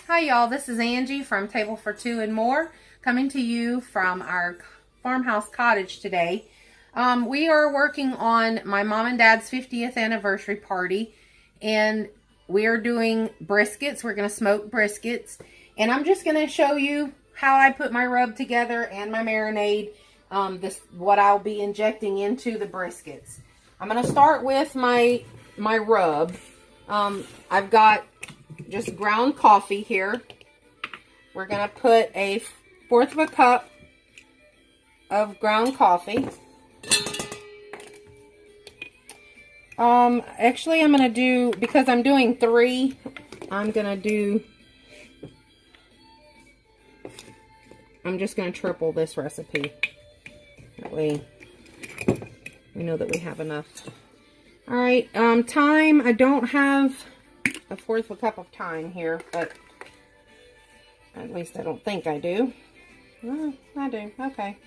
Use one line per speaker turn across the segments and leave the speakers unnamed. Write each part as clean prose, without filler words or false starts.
Hi y'all, this is Angie from Table for Two and More, coming to you from our farmhouse cottage today. We are working on my mom and dad's 50th anniversary party, and we are doing briskets. We're going to smoke briskets, and I'm just going to show you how I put my rub together and my marinade, what I'll be injecting into the briskets. I'm going to start with my rub. I've got just ground coffee here. We're going to put a 1/4 of a cup of ground coffee. Actually I'm going to do, because I'm doing 3, I'm just going to triple this recipe. That way we know that we have enough. Alright, thyme. I don't have a 1/4 of a cup of thyme here, but at least I don't think I do. Oh, I do. Okay.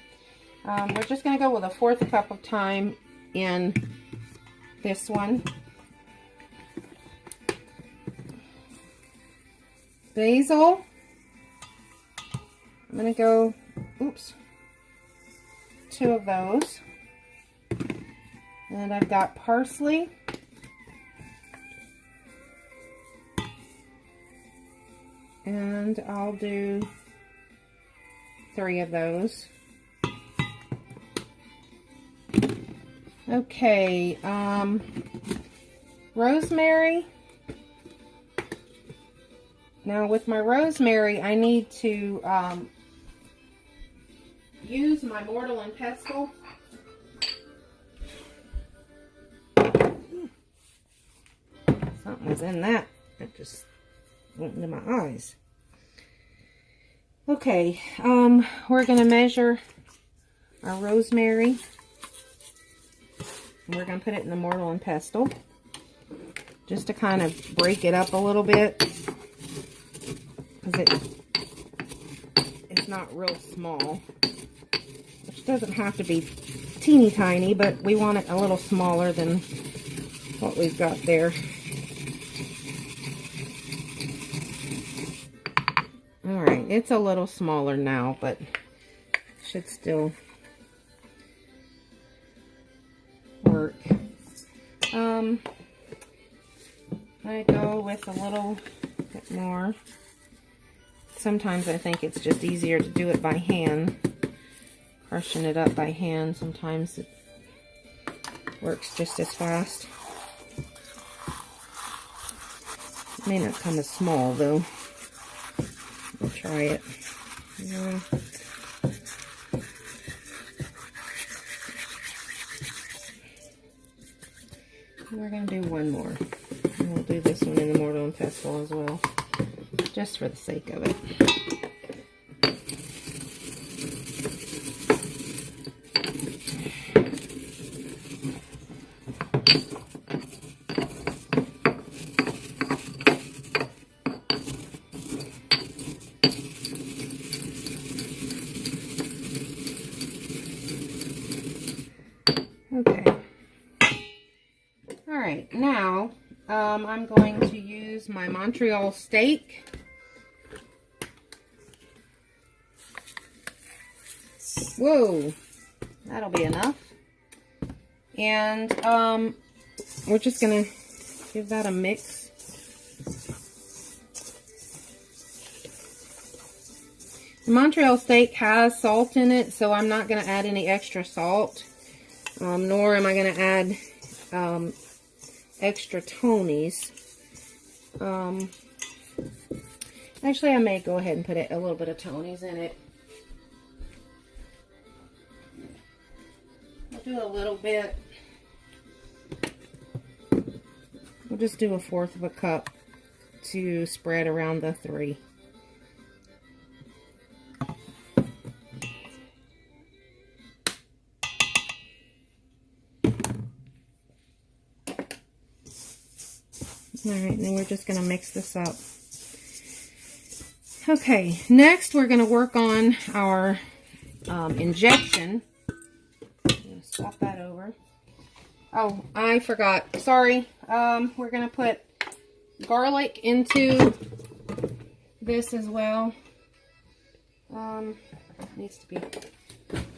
We're just going to go with a 1/4 cup of thyme in this one. Basil. I'm going to go, 2 of those. And I've got parsley. And I'll do 3 of those. Okay, rosemary. Now with my rosemary, I need to use my mortar and pestle. Something was in that. It just went into my eyes. Okay, we're going to measure our rosemary. We're going to put it in the mortar and pestle just to kind of break it up a little bit, because it's not real small, which doesn't have to be teeny tiny, but we want it a little smaller than what we've got there. Alright, it's a little smaller now, but should still work. I go with a little bit more. Sometimes I think it's just easier to do it by hand. Crushing it up by hand, sometimes it works just as fast. It may not come as small though. We'll try it. Yeah. We're going to do one more. And we'll do this one in the mortar and pestle as well, just for the sake of it. Okay. Alright, now I'm going to use my Montreal steak. Whoa, that'll be enough. And we're just going to give that a mix. The Montreal steak has salt in it, so I'm not going to add any extra salt. Nor am I going to add extra Tonys. Actually, I may go ahead and put a little bit of Tonys in it. I'll do a little bit. We'll just do a 1/4 of a cup to spread around the 3. Alright, then we're just going to mix this up. Okay, next we're going to work on our injection. I'm going to swap that over. Oh, I forgot. Sorry. We're going to put garlic into this as well. Needs to be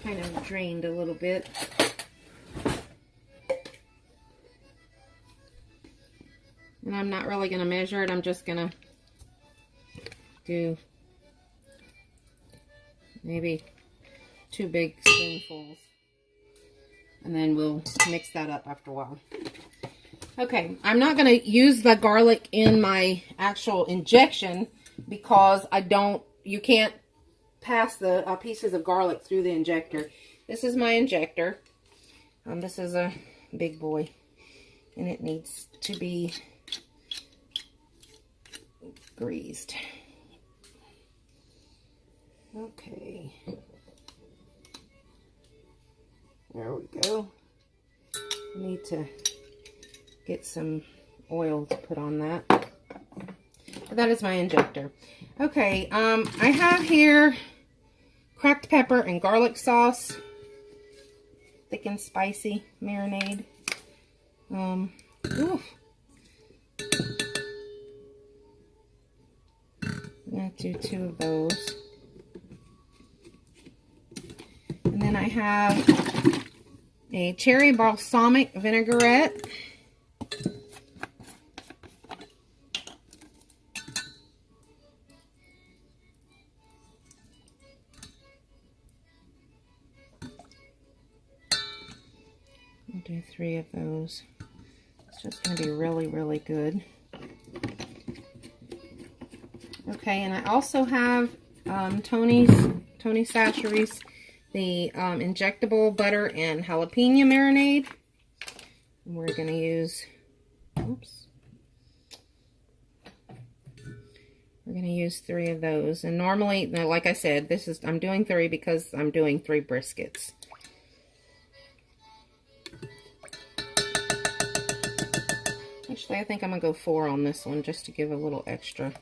kind of drained a little bit. And I'm not really going to measure it. I'm just going to do maybe 2 big spoonfuls. And then we'll mix that up after a while. Okay, I'm not going to use the garlic in my actual injection because you can't pass the pieces of garlic through the injector. This is my injector. This is a big boy, and it needs to be greased. Okay. There we go. I need to get some oil to put on that. But that is my injector. Okay, I have here cracked pepper and garlic sauce. Thick and spicy marinade. I'm going to do 2 of those. And then I have a cherry balsamic vinaigrette. I'll do 3 of those. It's just going to be really, really good. Okay, and I also have Tony Chachere's, the injectable butter and jalapeno marinade. And we're going to use, we're going to use 3 of those. And normally, like I said, I'm doing 3 because I'm doing 3 briskets. Actually, I think I'm going to go 4 on this one just to give a little extra.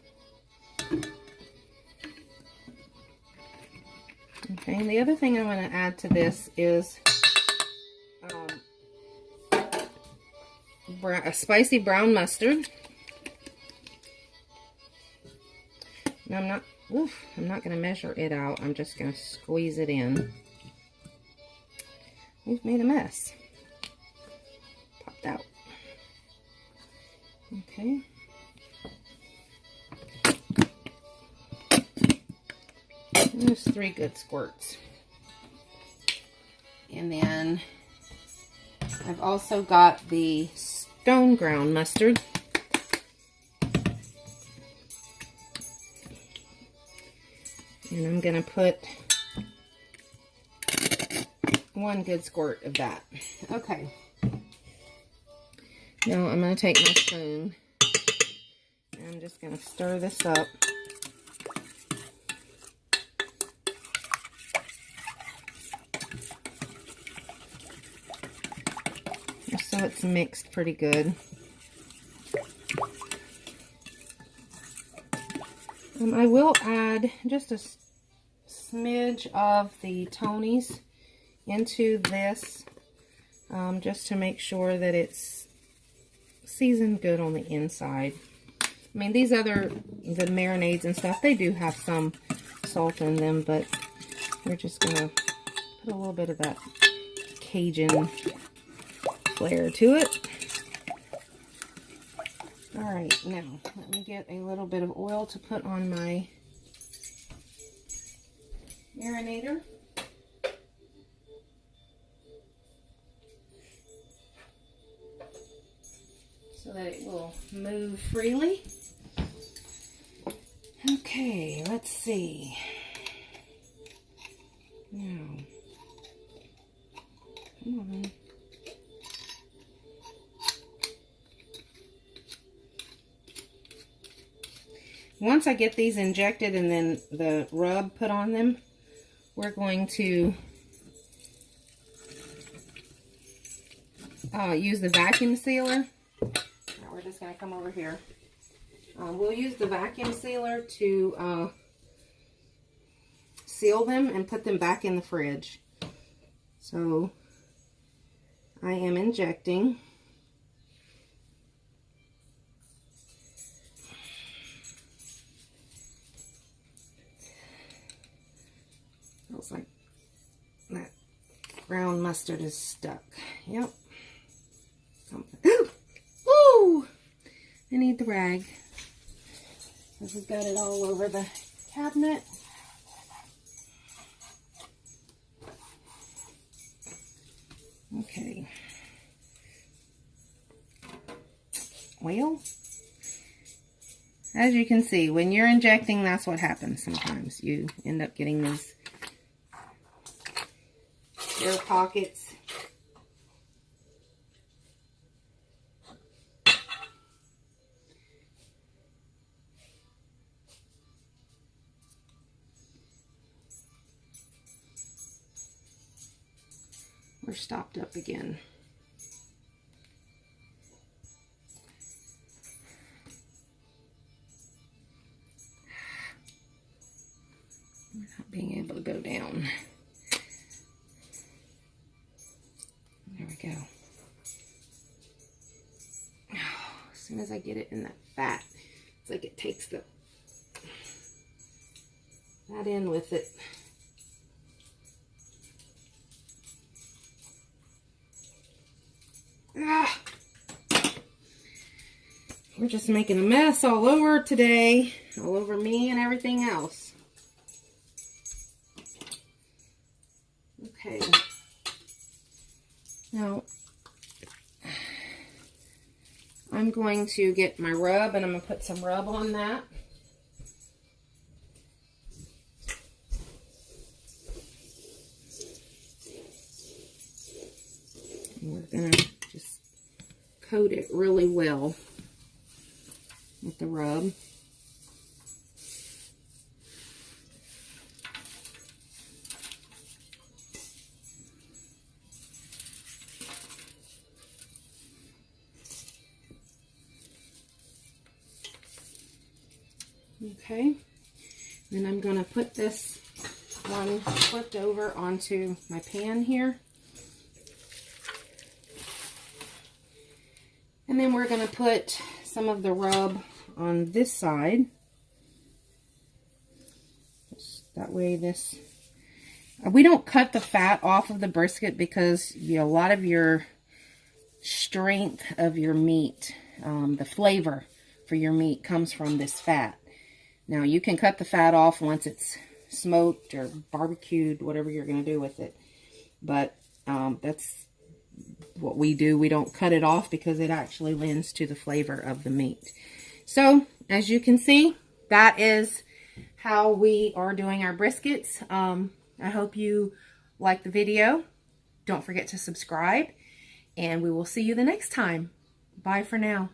Okay, and the other thing I'm going to add to this is a spicy brown mustard. Now I'm not going to measure it out. I'm just going to squeeze it in. We've made a mess. Popped out. Okay. And there's 3 good squirts. And then I've also got the stone ground mustard. And I'm going to put 1 good squirt of that. Okay. Now I'm going to take my spoon and I'm just going to stir this up. Just so it's mixed pretty good. I will add just a smidge of the Tony's into this just to make sure that it's seasoned good on the inside. I mean, the marinades and stuff, they do have some salt in them, but we're just going to put a little bit of that Cajun flair to it. Alright, now let me get a little bit of oil to put on my marinator. So that it will move freely. Okay, let's see. Now, come on. Once I get these injected and then the rub put on them, we're going to use the vacuum sealer. Now we're just going to come over here. We'll use the vacuum sealer to seal them and put them back in the fridge. So I am injecting. Ground mustard is stuck. Yep. Woo! I need the rag. We've got it all over the cabinet. Okay. Well, as you can see, when you're injecting, that's what happens sometimes. You end up getting these air pockets. We're stopped up again. We're not being able to go down. There we go. Oh, as soon as I get it in that fat, it's like it takes that in with it. Ah. We're just making a mess all over today, all over me and everything else. Okay. Now, I'm going to get my rub and I'm going to put some rub on that. And we're going to just coat it really well with the rub. Okay, then I'm going to put this one flipped over onto my pan here. And then we're going to put some of the rub on this side. Just that way this... We don't cut the fat off of the brisket because a lot of your strength of your meat, the flavor for your meat comes from this fat. Now, you can cut the fat off once it's smoked or barbecued, whatever you're going to do with it. But that's what we do. We don't cut it off because it actually lends to the flavor of the meat. So, as you can see, that is how we are doing our briskets. I hope you like the video. Don't forget to subscribe, and we will see you the next time. Bye for now.